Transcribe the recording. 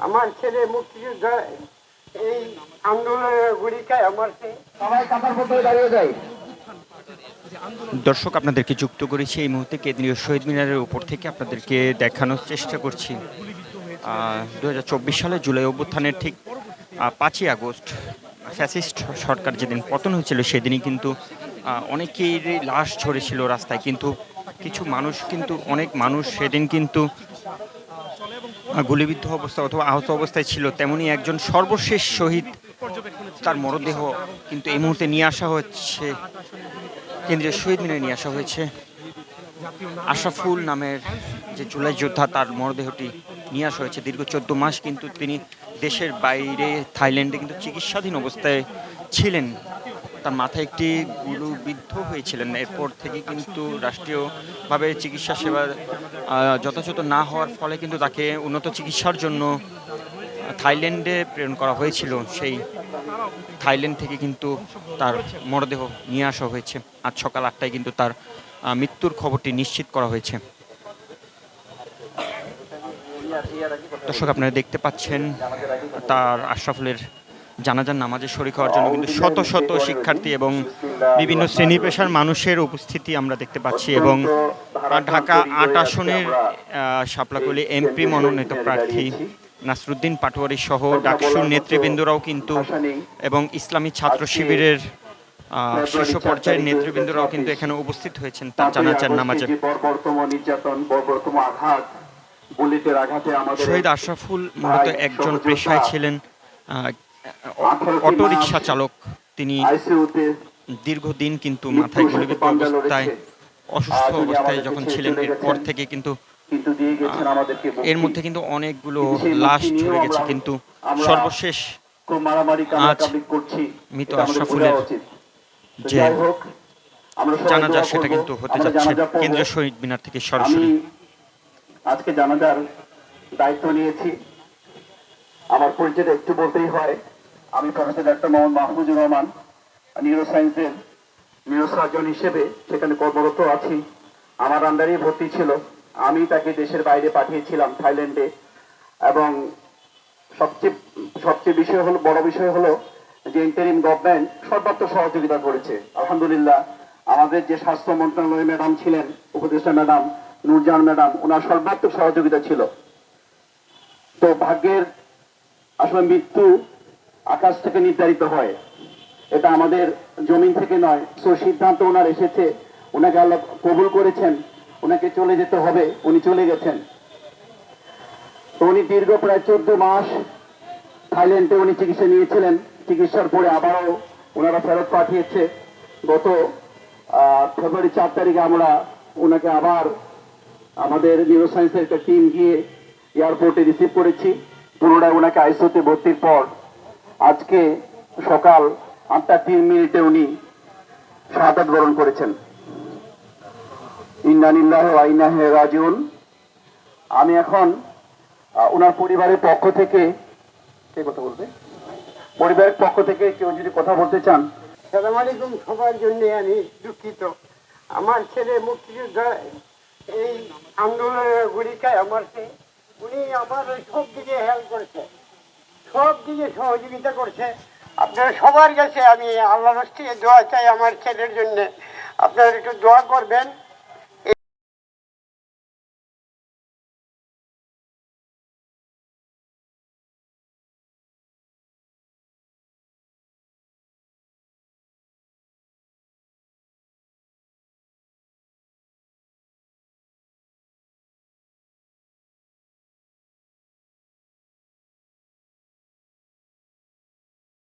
আমার ছেলে মুক্তিযোদ্ধা এই আন্দোলনের গুলিকায় আমার সবাই কাতার পথে দাঁড়িয়ে যায়। দর্শক, আপনাদেরকে যুক্ত করেছি এই মুহূর্তে কেন্দ্রীয় শহীদ মিনারের উপর থেকে আপনাদেরকে দেখানোর চেষ্টা করছি 2024 সালে জুলাই অভ্যুত্থানের ঠিক 5ই আগস্ট ফ্যাসিস্ট সরকার যেদিন পতন হয়েছিল সেদিনই কিন্তু অনেকেরই লাশ ঝরেছিল রাস্তায়, কিন্তু কিছু মানুষ কিন্তু অনেক মানুষ সেদিন কিন্তু গুলিবিদ্ধ অবস্থা অথবা আহত অবস্থায় ছিল। তেমনি একজন সর্বশেষ শহীদ, তার মরদেহ কিন্তু এই মুহূর্তে নিয়ে আসা হচ্ছে কেন্দ্রীয় শহীদ মিনারে নিয়ে আসা হয়েছে। আশরাফুল নামের যে জুলাই যোদ্ধা, তার মরদেহটি নিয়ে আসা হয়েছে। দীর্ঘ 14 মাস কিন্তু তিনি দেশের বাইরে থাইল্যান্ডে কিন্তু চিকিৎসাধীন অবস্থায় ছিলেন। তার মাথায় একটি গুলিবিদ্ধ হয়েছিলেন। এরপর থেকে কিন্তু রাষ্ট্রীয়ভাবে চিকিৎসা সেবা যথাযথ না হওয়ার ফলে কিন্তু তাকে উন্নত চিকিৎসার জন্য থাইল্যান্ডে প্রেরণ করা হয়েছিল। সেই থাইল্যান্ড থেকে কিন্তু তার মরদেহ নিয়ে আসা হয়েছে। আজ সকাল 8টায় কিন্তু তার মৃত্যুর খবরটি নিশ্চিত করা হয়েছে। দর্শক, আপনারা দেখতে পাচ্ছেন তার আশরাফুলের জানাজার নামাজে শরীক হওয়ার জন্য কিন্তু শত শত শিক্ষার্থী এবং বিভিন্ন শ্রেণী পেশার মানুষের উপস্থিতি আমরা দেখতে পাচ্ছি। এবং ঢাকা 8 আসনের শাপলাকলী এমপি মনোনীত প্রার্থী নাসরুদ্দিন পাটোয়ারি সহ ডাকসুর নেতৃবৃন্দরাও কিন্তু এবং ইসলামী ছাত্র শিবিরের শীর্ষ পর্যায়ের নেতৃবৃন্দরাও কিন্তু এখানে উপস্থিত হয়েছেন তার জানাজার নামাজে। শহীদ আশরাফুল মূলত একজন পেশায় ছিলেন অটোরিকশা চালক। তিনি দীর্ঘদিন কিন্তু মাথায় গুলিবিদ্ধ অবস্থায়, অসুস্থ অবস্থায় যখন ছিলেন, এরপর থেকে কিন্তু এর মধ্যে কিন্তু অনেকগুলো লাশ ঝরে গেছে, কিন্তু সর্বশেষ আজ মৃত আশরাফুলের যে জানাজা সেটা কিন্তু হতে যাচ্ছে কেন্দ্রীয় শহীদ মিনার থেকে সরাসরি। আজকে জানাজার দায়িত্ব নিয়েছি। আমার পরিচয় একটু বলতেই হয়, আমি প্রফেসর ডক্টর মোহাম্মদ মাহফুজুর রহমান, নিউরোসায়েন্সের নিউরোসার্জন হিসেবে সেখানে কর্মরত আছি। আমার আন্ডারেই ভর্তি ছিল। আমি তাকে দেশের বাইরে পাঠিয়েছিলাম থাইল্যান্ডে। এবং সবচেয়ে বড় বিষয় হলো যে ইন্টারিম গভর্নমেন্ট সর্বাত্মক সহযোগিতা করেছে। আলহামদুলিল্লাহ, আমাদের যে স্বাস্থ্য মন্ত্রণালয়ের ম্যাডাম ছিলেন, উপদেষ্টা ম্যাডাম নূরজাহান ম্যাডাম, ওনার সর্বাত্মক সহযোগিতা ছিল। তো ভাগ্যের আসলে মৃত্যু আকাশ থেকে নির্ধারিত হয়, এটা আমাদের জমিন থেকে নয়। তো সিদ্ধান্ত ওনার এসেছে, ওনাকে আল্লাহ কবুল করেছেন, ওনাকে চলে যেতে হবে, উনি চলে গেছেন। তো উনি দীর্ঘ প্রায় 14 মাস থাইল্যান্ডে উনি চিকিৎসা নিয়েছিলেন। চিকিৎসার পরে আবারও ওনারা ফেরত পাঠিয়েছে। গত ফেব্রুয়ারি 4 তারিখে আমরা ওনাকে আবার আমাদের নিউরোসায়েন্সের একটা টিম গিয়ে এয়ারপোর্টে রিসিভ করেছি। পুনরায় ওনাকে আইসিইউতে ভর্তির পর আজকে সকাল 8টা 3 মিনিটে উনি শাহাদাত বরণ করেছেন। ইন্না লিল্লাহি ওয়া ইন্না ইলাইহি রাজিউন। আমি এখন ওনার পরিবারের পক্ষ থেকে, কে কথা বলবে? পরিবারের পক্ষ থেকে কেউ যদি কথা বলতে চান। আসসালামু আলাইকুম। সবার জন্য আমি দুঃখিত। আমার ছেলে মুক্তিযোদ্ধা এই আন্দোলনের গুলিকায় উনি আমার সব দিকে হেল্প করেছে, সব দিকে সহযোগিতা করছে। আপনারা সবার কাছে আমি আল্লাহর কাছে দোয়া চাই আমার ছেলের জন্য। আপনারা একটু দোয়া করবেন।